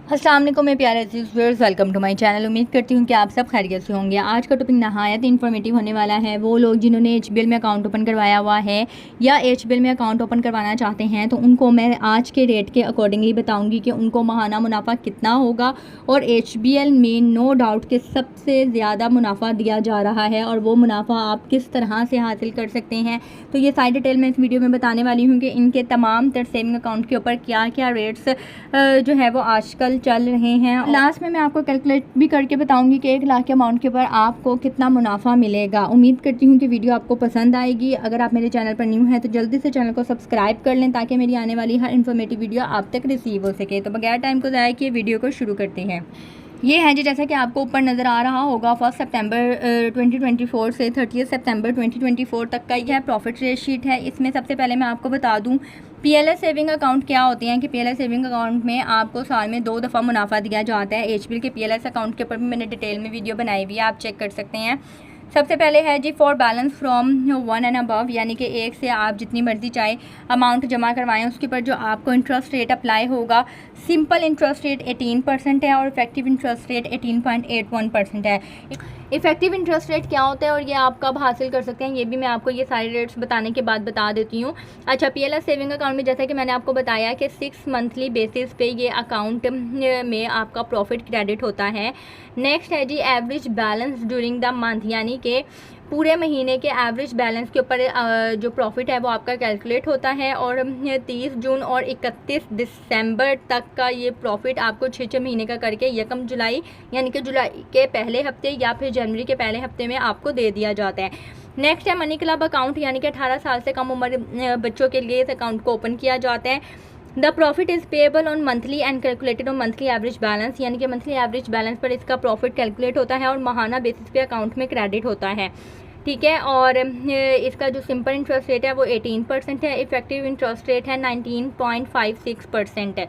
अस्सलाम वालेकुम मेरे प्यारे viewers, welcome to my channel. उम्मीद करती हूँ कि आप सब खैरियत से होंगे। आज का टॉपिक नहायत इन्फॉर्मेटिव होने वाला है। वो लोग जिन्होंने एचबीएल में अकाउंट ओपन करवाया हुआ है या एचबीएल में अकाउंट ओपन करवाना चाहते हैं, तो उनको मैं आज के रेट के अकॉर्डिंगली बताऊँगी कि उनको माहाना मुनाफा कितना होगा। और एचबीएल में नो डाउट के सबसे ज़्यादा मुनाफा दिया जा रहा है और वो मुनाफा आप किस तरह से हासिल कर सकते हैं। तो ये सारी डिटेल मैं इस वीडियो में बताने वाली हूँ कि इनके तमाम तर सेविंग अकाउंट के ऊपर क्या क्या रेट्स जो है वो आजकल चल रहे हैं। लास्ट में मैं आपको कैलकुलेट भी करके बताऊंगी कि 1 लाख के अमाउंट के ऊपर आपको कितना मुनाफा मिलेगा। उम्मीद करती हूँ कि वीडियो आपको पसंद आएगी। अगर आप मेरे चैनल पर न्यू हैं तो जल्दी से चैनल को सब्सक्राइब कर लें ताकि मेरी आने वाली हर इन्फॉर्मेटिव वीडियो आप तक रिसीव हो सके। तो बगैर टाइम को ज़ाया किए वीडियो को शुरू करते हैं। ये है जी, जैसा कि आपको ऊपर नज़र आ रहा होगा, 1 सितंबर 2024 से 30 सितंबर 2024 तक का यह प्रॉफिट रेट शीट है। इसमें सबसे पहले मैं आपको बता दूं पीएलएस सेविंग अकाउंट क्या होते हैं कि पीएलएस सेविंग अकाउंट में आपको साल में 2 दफ़ा मुनाफा दिया जाता है। एचबीएल के पीएलएस अकाउंट के ऊपर भी मैंने डिटेल में वीडियो बनाई हुई है, आप चेक कर सकते हैं। सबसे पहले है जी for balance from 1 and above, यानी कि 1 से आप जितनी मर्जी चाहे अमाउंट जमा करवाएं, उसके ऊपर जो आपको इंटरेस्ट रेट अप्लाई होगा, सिंपल इंटरेस्ट रेट 18% है और इफेक्टिव इंटरेस्ट रेट 18.81% है। इफेक्टिव इंटरेस्ट रेट क्या होता है और ये आप कब हासिल कर सकते हैं, ये भी मैं आपको ये सारे रेट्स बताने के बाद बता देती हूँ। अच्छा, पीएलएस सेविंग अकाउंट में जैसा कि मैंने आपको बताया कि 6 मंथली बेसिस पे ये अकाउंट में आपका प्रॉफिट क्रेडिट होता है। नेक्स्ट है जी average balance during the month, यानी कि पूरे महीने के एवरेज बैलेंस के ऊपर जो प्रॉफिट है वो आपका कैलकुलेट होता है। और 30 जून और 31 दिसंबर तक का ये प्रॉफिट आपको 6 महीने का करके 1 जुलाई यानी कि जुलाई के पहले हफ्ते या फिर जनवरी के पहले हफ्ते में आपको दे दिया जाता है। नेक्स्ट है मनी क्लब अकाउंट, यानी कि 18 साल से कम उम्र बच्चों के लिए इस अकाउंट को ओपन किया जाता है। The profit is payable on monthly and calculated on monthly average balance, यानी कि मंथली एवरेज बैलेंस पर इसका प्रॉफिट कैलकुलेट होता है और माहाना बेसिस पे अकाउंट में क्रेडिट होता है। ठीक है, और इसका जो सिंपल इंटरेस्ट रेट है वो 18% है। इफेक्टिव इंटरेस्ट रेट है 19.56% है।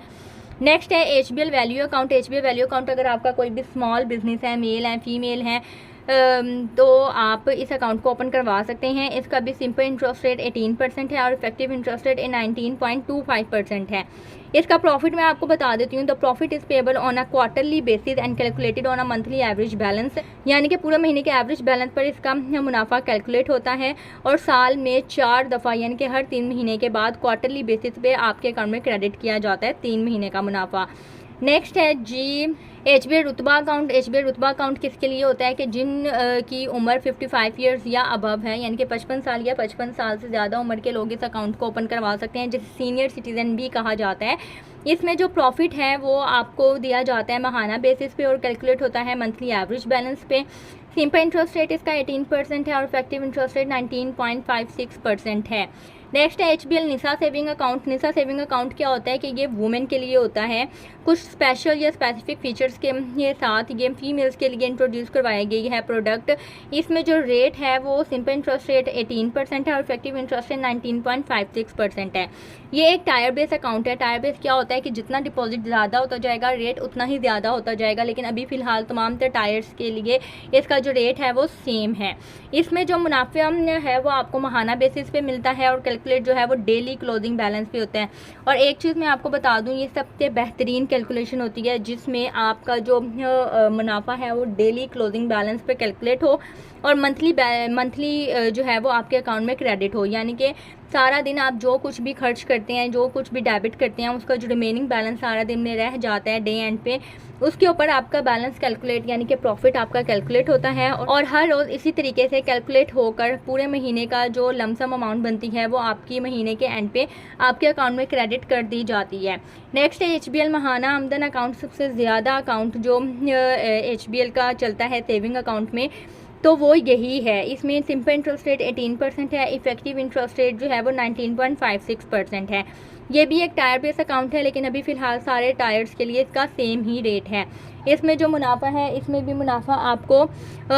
नेक्स्ट है HBL value account. HBL value account अगर आपका कोई भी स्मॉल बिजनेस है, मेल है, फीमेल है, तो आप इस अकाउंट को ओपन करवा सकते हैं। इसका भी सिंपल इंटरेस्ट रेट 18% है और इफेक्टिव इंटरेस्ट रेट 19.25% है। इसका प्रॉफिट मैं आपको बता देती हूँ। The profit is payable on a quarterly basis and calculated on a monthly average balance, यानी कि पूरे महीने के एवरेज बैलेंस पर इसका मुनाफा कैलकुलेट होता है और साल में 4 दफ़ा यानी कि हर 3 महीने के बाद क्वार्टरली बेसिस पे आपके अकाउंट में क्रेडिट किया जाता है 3 महीने का मुनाफा। नेक्स्ट है जी एचबीएल रुतबा अकाउंट। एचबीएल रुतबा अकाउंट किसके लिए होता है कि जिन की उम्र 55 ईयर्स या अबव है, यानी कि 55 साल या 55 साल से ज़्यादा उम्र के लोग इस अकाउंट को ओपन करवा सकते हैं, जिसे सीनियर सिटीज़न भी कहा जाता है। इसमें जो प्रॉफिट है वो आपको दिया जाता है माहाना बेसिस पे और कैलकुलेट होता है मंथली एवरेज बैलेंस पे। सिंपल इंटरेस्ट रेट इसका 18% है और इफेक्टिव इंटरेस्ट रेट 19.56% है। नेक्स्ट है एचबीएल निसा सेविंग अकाउंट। निसा सेविंग अकाउंट क्या होता है कि ये वुमेन के लिए होता है। कुछ स्पेशल या स्पेसिफिक फीचर्स के साथ ये फीमेल्स के लिए इंट्रोड्यूस करवाई गई है प्रोडक्ट। इसमें जो रेट है वो सिंपल इंटरेस्ट रेट 18% है और इफेक्टिव इंटरेस्ट रेट 19.56% है। ये एक टायर बेस अकाउंट है। टायर बेस क्या होता है कि जितना डिपॉजिट ज़्यादा होता जाएगा रेट उतना ही ज़्यादा होता जाएगा, लेकिन अभी फ़िलहाल तमाम टायर्स के लिए इसका जो रेट है वो सेम है। इसमें जो मुनाफा है वो आपको माहाना बेसिस पे मिलता है और कैलकुलेट जो है वो डेली क्लोजिंग बैलेंस पे होता है। और एक चीज़ मैं आपको बता दूं, ये सबसे बेहतरीन कैलकुलेशन होती है जिसमें आपका जो मुनाफा है वो डेली क्लोजिंग बैलेंस पे कैलकुलेट हो और मंथली जो है वो आपके अकाउंट में क्रेडिट हो, यानी कि सारा दिन आप जो कुछ भी खर्च करते हैं, जो कुछ भी डेबिट करते हैं, उसका जो रिमेनिंग बैलेंस सारा दिन में रह जाता है डे एंड पे, उसके ऊपर आपका बैलेंस कैलकुलेट यानी कि प्रॉफिट आपका कैलकुलेट होता है और हर रोज़ इसी तरीके से कैलकुलेट होकर पूरे महीने का जो लमसम अमाउंट बनती है वो आपकी महीने के एंड पे आपके अकाउंट में क्रेडिट कर दी जाती है। नेक्स्ट है एचबीएल माहाना आमदन अकाउंट। सबसे ज़्यादा अकाउंट जो एचबीएल का चलता है सेविंग अकाउंट में तो वो यही है। इसमें सिंपल इंटरेस्ट रेट 18% है। इफेक्टिव इंटरेस्ट रेट जो है वो 19.56% है। ये भी एक टायर बेस अकाउंट है, लेकिन अभी फ़िलहाल सारे टायर्स के लिए इसका सेम ही रेट है। इसमें जो मुनाफा है इसमें भी मुनाफा आपको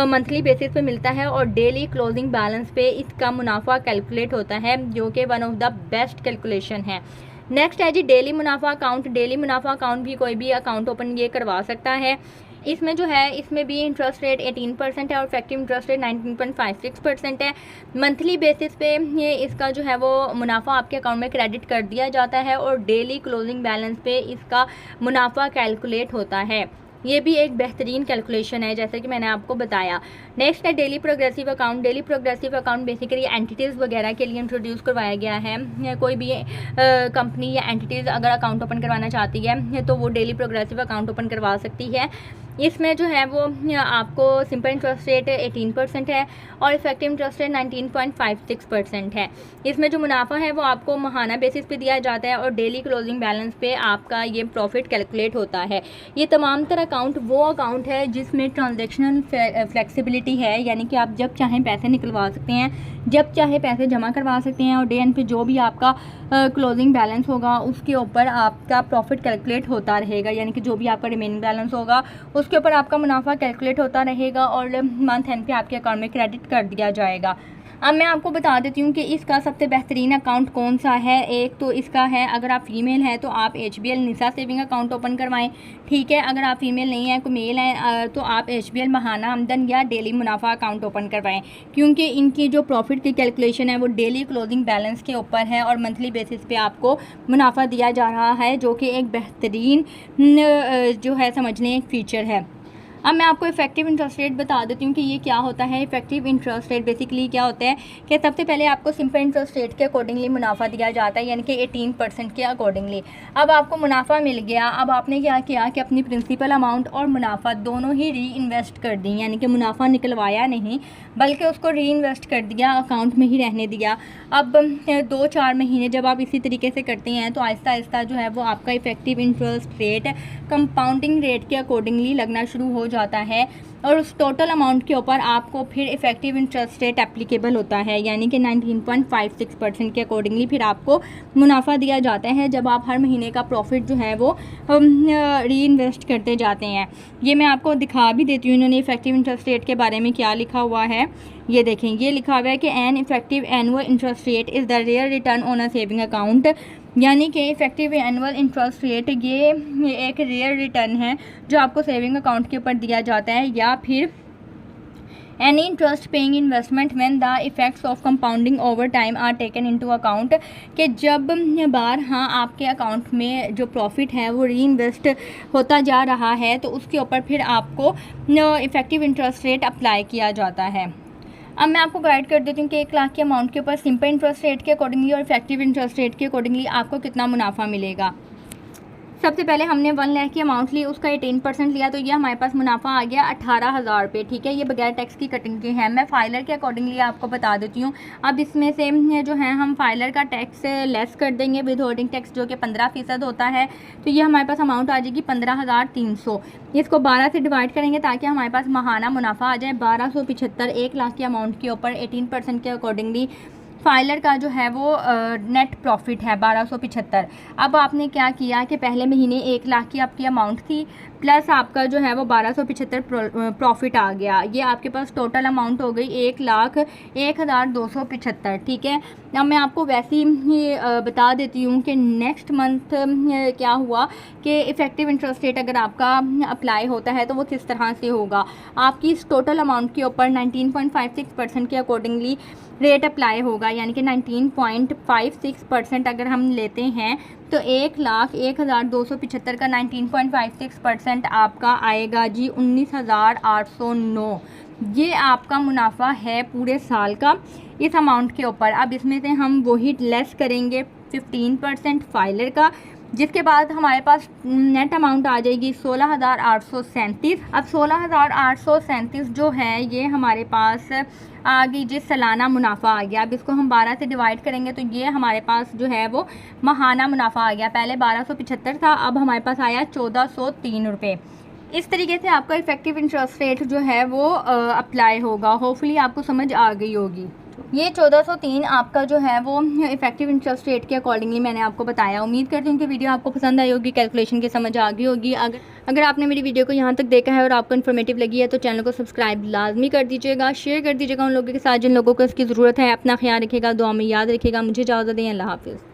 मंथली बेसिस पे मिलता है और डेली क्लोजिंग बैलेंस पे इसका मुनाफा कैलकुलेट होता है, जो कि one of the best calculation है। नेक्स्ट है जी डेली मुनाफा अकाउंट। डेली मुनाफा अकाउंट भी कोई भी अकाउंट ओपन ये करवा सकता है। इसमें जो है इसमें भी इंटरेस्ट रेट 18% है और इफेक्टिव इंटरेस्ट रेट 19.56% है। मंथली बेसिस पे ये इसका जो है वो मुनाफा आपके अकाउंट में क्रेडिट कर दिया जाता है और डेली क्लोजिंग बैलेंस पे इसका मुनाफा कैलकुलेट होता है। ये भी एक बेहतरीन कैलकुलेशन है जैसे कि मैंने आपको बताया। नेक्स्ट है daily progressive account. Daily progressive account basically entities वगैरह के लिए इंट्रोड्यूस करवाया गया है। कोई भी कंपनी या एंटिटीज़ अगर अकाउंट ओपन करवाना चाहती है तो वो डेली प्रोग्रेसिव अकाउंट ओपन करवा सकती है। इसमें जो है वो आपको सिंपल इंटरेस्ट रेट 18% है और इफेक्टिव इंटरेस्ट रेट 19.56% है। इसमें जो मुनाफा है वो आपको माहाना बेसिस पे दिया जाता है और डेली क्लोजिंग बैलेंस पे आपका ये प्रॉफिट कैलकुलेट होता है। ये तमाम तरह अकाउंट वो अकाउंट है जिसमें ट्रांजैक्शनल फ्लेक्सिबिलिटी है, यानी कि आप जब चाहें पैसे निकलवा सकते हैं, जब चाहे पैसे जमा करवा सकते हैं और डे एंड पे जो भी आपका क्लोजिंग बैलेंस होगा उसके ऊपर आपका प्रॉफिट कैलकुलेट होता रहेगा, यानी कि जो भी आपका रिमेनिंग बैलेंस होगा उसके ऊपर आपका मुनाफा कैलकुलेट होता रहेगा और मंथ एंड पे आपके अकाउंट में क्रेडिट कर दिया जाएगा। अब मैं आपको बता देती हूँ कि इसका सबसे बेहतरीन अकाउंट कौन सा है। एक तो इसका है, अगर आप फीमेल हैं तो आप HBL निसा सेविंग अकाउंट ओपन करवाएं, ठीक है। अगर आप फीमेल नहीं हैं, कोई मेल हैं तो आप HBL महाना आमदन या डेली मुनाफा अकाउंट ओपन करवाएं, क्योंकि इनकी जो प्रॉफिट की कैलकुलेशन है वो डेली क्लोजिंग बैलेंस के ऊपर है और मंथली बेसिस पे आपको मुनाफा दिया जा रहा है, जो कि एक बेहतरीन जो है समझ लें एक फ़ीचर है। अब मैं आपको इफेक्टिव इंटरेस्ट रेट बता देती हूँ कि ये क्या होता है। इफेक्टिव इंटरेस्ट रेट बेसिकली क्या होता है कि सबसे पहले आपको सिंपल इंटरेस्ट रेट के अकॉर्डिंगली मुनाफा दिया जाता है, यानी कि 18% के अकॉर्डिंगली। अब आपको मुनाफा मिल गया, अब आपने क्या किया कि अपनी प्रिंसिपल अमाउंट और मुनाफा दोनों ही री इन्वेस्ट कर दी, यानी कि मुनाफा निकलवाया नहीं बल्कि उसको री इन्वेस्ट कर दिया, अकाउंट में ही रहने दिया। अब 2-4 महीने जब आप इसी तरीके से करते हैं तो आहिस्ता आहिस्ता जो है वो आपका effective interest rate compounding rate के अकॉर्डिंगली लगना शुरू हो जाता है और उस टोटल अमाउंट के ऊपर आपको फिर इफेक्टिव इंटरेस्ट रेट एप्लीकेबल होता है, यानी कि 19.56% के अकॉर्डिंगली फिर आपको मुनाफा दिया जाता है जब आप हर महीने का प्रॉफिट जो है वो री इन्वेस्ट करते जाते हैं। ये मैं आपको दिखा भी देती हूँ इन्होंने इफेक्टिव इंटरेस्ट रेट के बारे में क्या लिखा हुआ है। ये देखें, ये लिखा हुआ है कि an effective annual interest rate is the real return on a saving account, यानी कि इफेक्टिव एनुअल इंटरेस्ट रेट ये एक रियल रिटर्न है जो आपको सेविंग अकाउंट के ऊपर दिया जाता है, या फिर any interest paying investment when the effects of compounding over time are taken into account, कि जब बार हाँ आपके अकाउंट में जो प्रॉफिट है वो री इन्वेस्ट होता जा रहा है तो उसके ऊपर फिर आपको इफेक्टिव इंटरेस्ट रेट अप्लाई किया जाता है। अब मैं आपको गाइड कर देती हूँ कि 1 लाख के अमाउंट के ऊपर सिंपल इंटरेस्ट रेट के अकॉर्डिंगली और इफेक्टिव इंटरेस्ट रेट के अकॉर्डिंगली आपको कितना मुनाफा मिलेगा। सबसे पहले हमने 1 लाख की अमाउंट ली, उसका 18% लिया, तो ये हमारे पास मुनाफा आ गया 18,000 रुपये, ठीक है। ये बगैर टैक्स की कटिंग के है। मैं फाइलर के अकॉर्डिंगली आपको बता देती हूँ। अब इसमें से जो है हम फाइलर का टैक्स लेस कर देंगे, विद होल्डिंग टैक्स जो कि 15% होता है, तो ये हमारे पास अमाउंट आ जाएगी 15,300। इसको 12 से डिवाइड करेंगे ताकि हमारे पास माहाना मुनाफा आ जाए 1275। 1 लाख की अमाउंट के ऊपर 18% के अकॉर्डिंगली फाइलर का जो है वो नेट प्रॉफिट है 1275। अब आपने क्या किया कि पहले महीने 1 लाख की आपकी अमाउंट थी प्लस आपका जो है वो 1275 प्रॉफिट आ गया, ये आपके पास टोटल अमाउंट हो गई 1,01,275, ठीक है। अब मैं आपको वैसे ही बता देती हूँ कि नेक्स्ट मंथ क्या हुआ कि इफ़ेक्टिव इंटरेस्ट रेट अगर आपका अप्लाई होता है तो वो किस तरह से होगा। आपकी इस टोटल अमाउंट के ऊपर 19.56% के अकॉर्डिंगली रेट अप्लाई होगा, यानी कि 19.56% अगर हम लेते हैं तो 1,01,275 का 19.56% आपका आएगा जी 19,809। ये आपका मुनाफा है पूरे साल का इस अमाउंट के ऊपर। अब इसमें से हम वही लेस करेंगे 15% फाइलर का, जिसके बाद हमारे पास नेट अमाउंट आ जाएगी 16,837। अब 16,837 जो है ये हमारे पास आ गई जिस सालाना मुनाफा आ गया। अब इसको हम 12 से डिवाइड करेंगे तो ये हमारे पास जो है वो माहाना मुनाफा आ गया। पहले 1275 था, अब हमारे पास आया 1403 रुपये। इस तरीके से आपका इफेक्टिव इंटरेस्ट रेट जो है वो अप्लाई होगा। होपफुली आपको समझ आ गई होगी। ये 1403 आपका जो है वो इफेक्टिव इंटरेस्ट रेट के अकॉर्डिंगली मैंने आपको बताया। उम्मीद करती हूँ कि वीडियो आपको पसंद आई होगी, कैलकुलेशन की समझ आ गई होगी। अगर आपने मेरी वीडियो को यहाँ तक देखा है और आपको इन्फॉर्मेटिव लगी है तो चैनल को सब्सक्राइब लाजमी कर दीजिएगा, शेयर कर दीजिएगा उन लोगों के साथ जिन लोगों को इसकी ज़रूरत है। अपना ख्याल रखिएगा, दुआ में याद रखिएगा। मुझे इजाज़त दें, अल्लाह हाफिज़।